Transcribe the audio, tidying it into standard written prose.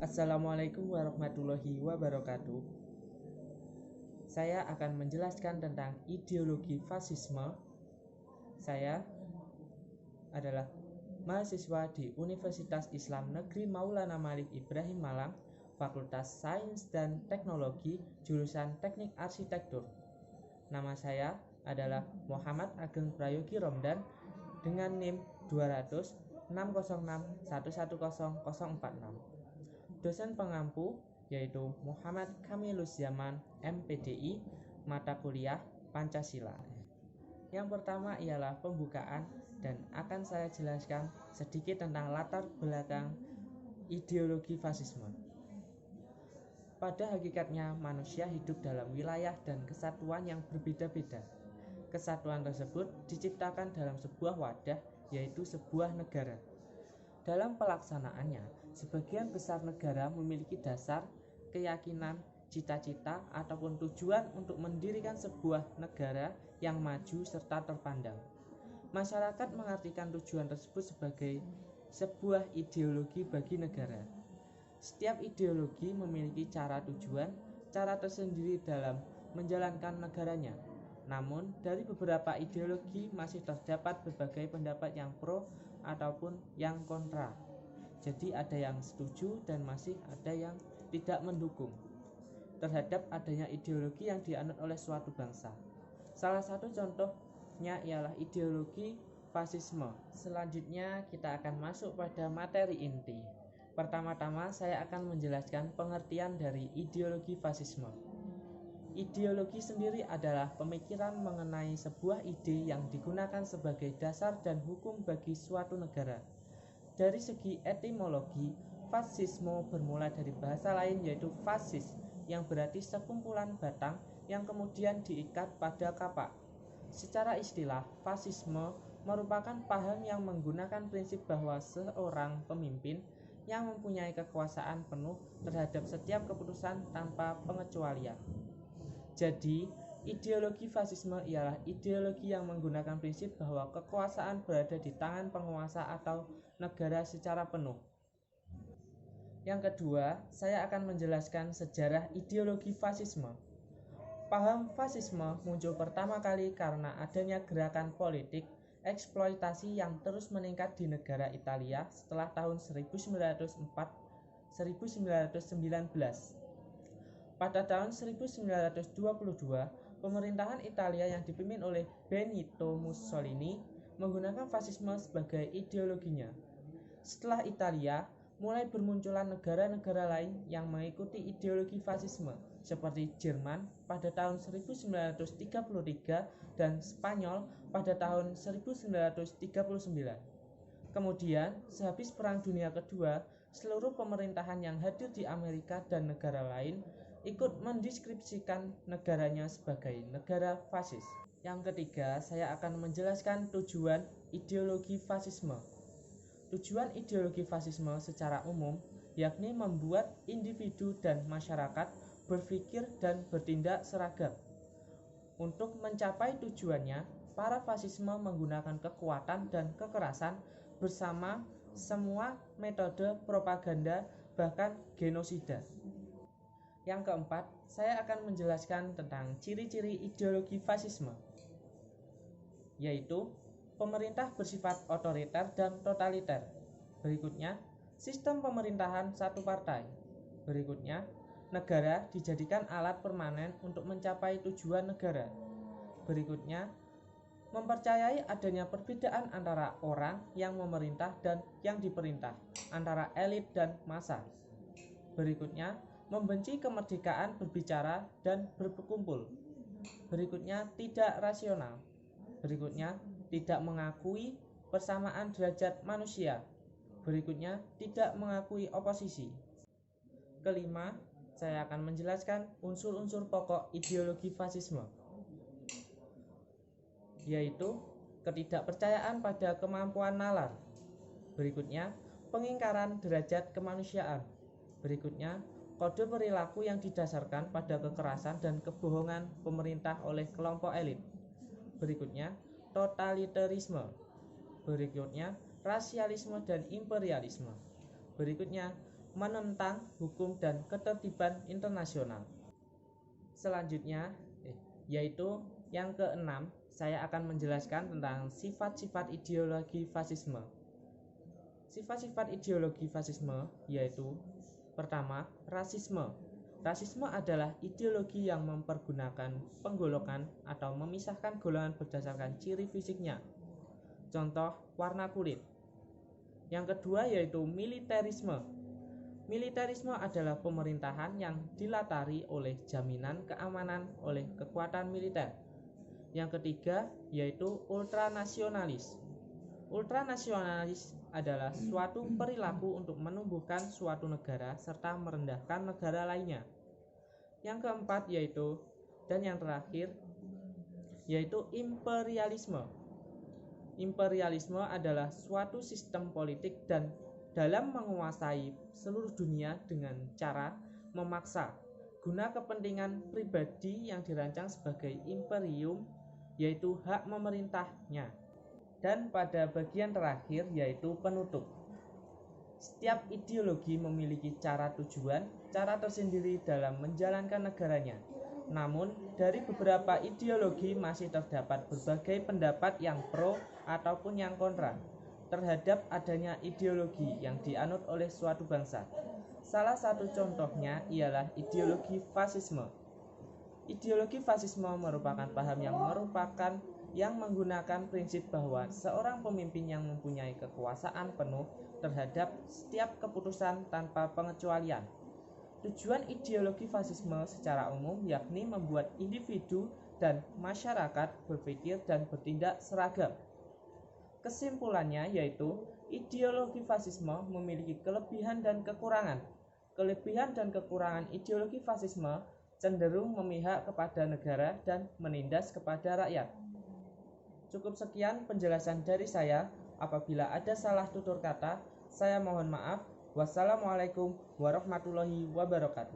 Assalamualaikum warahmatullahi wabarakatuh. Saya akan menjelaskan tentang ideologi fasisme. Saya adalah mahasiswa di Universitas Islam Negeri Maulana Malik Ibrahim Malang, Fakultas Sains dan Teknologi, jurusan Teknik Arsitektur. Nama saya adalah Muhammad Ageng Prayogi Romdan dengan NIM 20060611046. Dosen pengampu yaitu Muhammad Kamilus Zaman MPDI, mata kuliah Pancasila. Yang pertama ialah pembukaan dan akan saya jelaskan sedikit tentang latar belakang ideologi fasisme. Pada hakikatnya manusia hidup dalam wilayah dan kesatuan yang berbeda-beda. Kesatuan tersebut diciptakan dalam sebuah wadah, yaitu sebuah negara. Dalam pelaksanaannya, sebagian besar negara memiliki dasar, keyakinan, cita-cita, ataupun tujuan untuk mendirikan sebuah negara yang maju serta terpandang. Masyarakat mengartikan tujuan tersebut sebagai sebuah ideologi bagi negara. Setiap ideologi memiliki cara tersendiri dalam menjalankan negaranya. Namun, dari beberapa ideologi masih terdapat berbagai pendapat yang pro ataupun yang kontra. Jadi ada yang setuju dan masih ada yang tidak mendukung terhadap adanya ideologi yang dianut oleh suatu bangsa. Salah satu contohnya ialah ideologi fasisme. Selanjutnya kita akan masuk pada materi inti. Pertama-tama saya akan menjelaskan pengertian dari ideologi fasisme. Ideologi sendiri adalah pemikiran mengenai sebuah ide yang digunakan sebagai dasar dan hukum bagi suatu negara. Dari segi etimologi, fasisme bermula dari bahasa lain yaitu fasis, yang berarti sekumpulan batang yang kemudian diikat pada kapak. Secara istilah, fasisme merupakan paham yang menggunakan prinsip bahwa seorang pemimpin yang mempunyai kekuasaan penuh terhadap setiap keputusan tanpa pengecualian. Jadi, ideologi fasisme ialah ideologi yang menggunakan prinsip bahwa kekuasaan berada di tangan penguasa atau negara secara penuh. Yang kedua, saya akan menjelaskan sejarah ideologi fasisme. Paham fasisme muncul pertama kali karena adanya gerakan politik eksploitasi yang terus meningkat di negara Italia setelah tahun 1919. Pada tahun 1922, pemerintahan Italia yang dipimpin oleh Benito Mussolini menggunakan fasisme sebagai ideologinya. Setelah Italia, mulai bermunculan negara-negara lain yang mengikuti ideologi fasisme, seperti Jerman pada tahun 1933 dan Spanyol pada tahun 1939. Kemudian, sehabis Perang Dunia Kedua, seluruh pemerintahan yang hadir di Amerika dan negara lain ikut mendeskripsikan negaranya sebagai negara fasis. Yang ketiga, saya akan menjelaskan tujuan ideologi fasisme. Tujuan ideologi fasisme secara umum yakni membuat individu dan masyarakat berpikir dan bertindak seragam. Untuk mencapai tujuannya, para fasisme menggunakan kekuatan dan kekerasan bersama semua metode propaganda bahkan genosida. Yang keempat, saya akan menjelaskan tentang ciri-ciri ideologi fasisme, yaitu pemerintah bersifat otoriter dan totaliter. Berikutnya, sistem pemerintahan satu partai. Berikutnya, negara dijadikan alat permanen untuk mencapai tujuan negara. Berikutnya, mempercayai adanya perbedaan antara orang yang memerintah dan yang diperintah, antara elit dan massa. Berikutnya, membenci kemerdekaan berbicara dan berkumpul. Berikutnya, tidak rasional. Berikutnya, tidak mengakui persamaan derajat manusia. Berikutnya, tidak mengakui oposisi. Kelima, saya akan menjelaskan unsur-unsur pokok ideologi fasisme, yaitu ketidakpercayaan pada kemampuan nalar. Berikutnya, pengingkaran derajat kemanusiaan. Berikutnya, kode perilaku yang didasarkan pada kekerasan dan kebohongan pemerintah oleh kelompok elit. Berikutnya, totalitarisme. Berikutnya, rasialisme dan imperialisme. Berikutnya, menentang hukum dan ketertiban internasional. Selanjutnya, yaitu yang keenam, saya akan menjelaskan tentang sifat-sifat ideologi fasisme. Sifat-sifat ideologi fasisme yaitu pertama, rasisme. Rasisme adalah ideologi yang mempergunakan penggolongan atau memisahkan golongan berdasarkan ciri fisiknya. Contoh, warna kulit. Yang kedua yaitu militerisme. Militerisme adalah pemerintahan yang dilatari oleh jaminan keamanan oleh kekuatan militer. Yang ketiga yaitu ultranasionalis. Ultranasionalis adalah suatu perilaku untuk menumbuhkan suatu negara serta merendahkan negara lainnya. Yang keempat yaitu dan yang terakhir yaitu imperialisme. Imperialisme adalah suatu sistem politik dan dalam menguasai seluruh dunia dengan cara memaksa guna kepentingan pribadi yang dirancang sebagai imperium, yaitu hak memerintahnya. Dan pada bagian terakhir yaitu penutup. Setiap ideologi memiliki cara tersendiri dalam menjalankan negaranya. Namun, dari beberapa ideologi masih terdapat berbagai pendapat yang pro ataupun yang kontra terhadap adanya ideologi yang dianut oleh suatu bangsa. Salah satu contohnya ialah ideologi fasisme. Ideologi fasisme merupakan paham yang menggunakan prinsip bahwa seorang pemimpin yang mempunyai kekuasaan penuh terhadap setiap keputusan tanpa pengecualian. Tujuan ideologi fasisme secara umum yakni membuat individu dan masyarakat berpikir dan bertindak seragam. Kesimpulannya yaitu ideologi fasisme memiliki kelebihan dan kekurangan. Kelebihan dan kekurangan ideologi fasisme cenderung memihak kepada negara dan menindas kepada rakyat. Cukup sekian penjelasan dari saya. Apabila ada salah tutur kata, saya mohon maaf. Wassalamualaikum warahmatullahi wabarakatuh.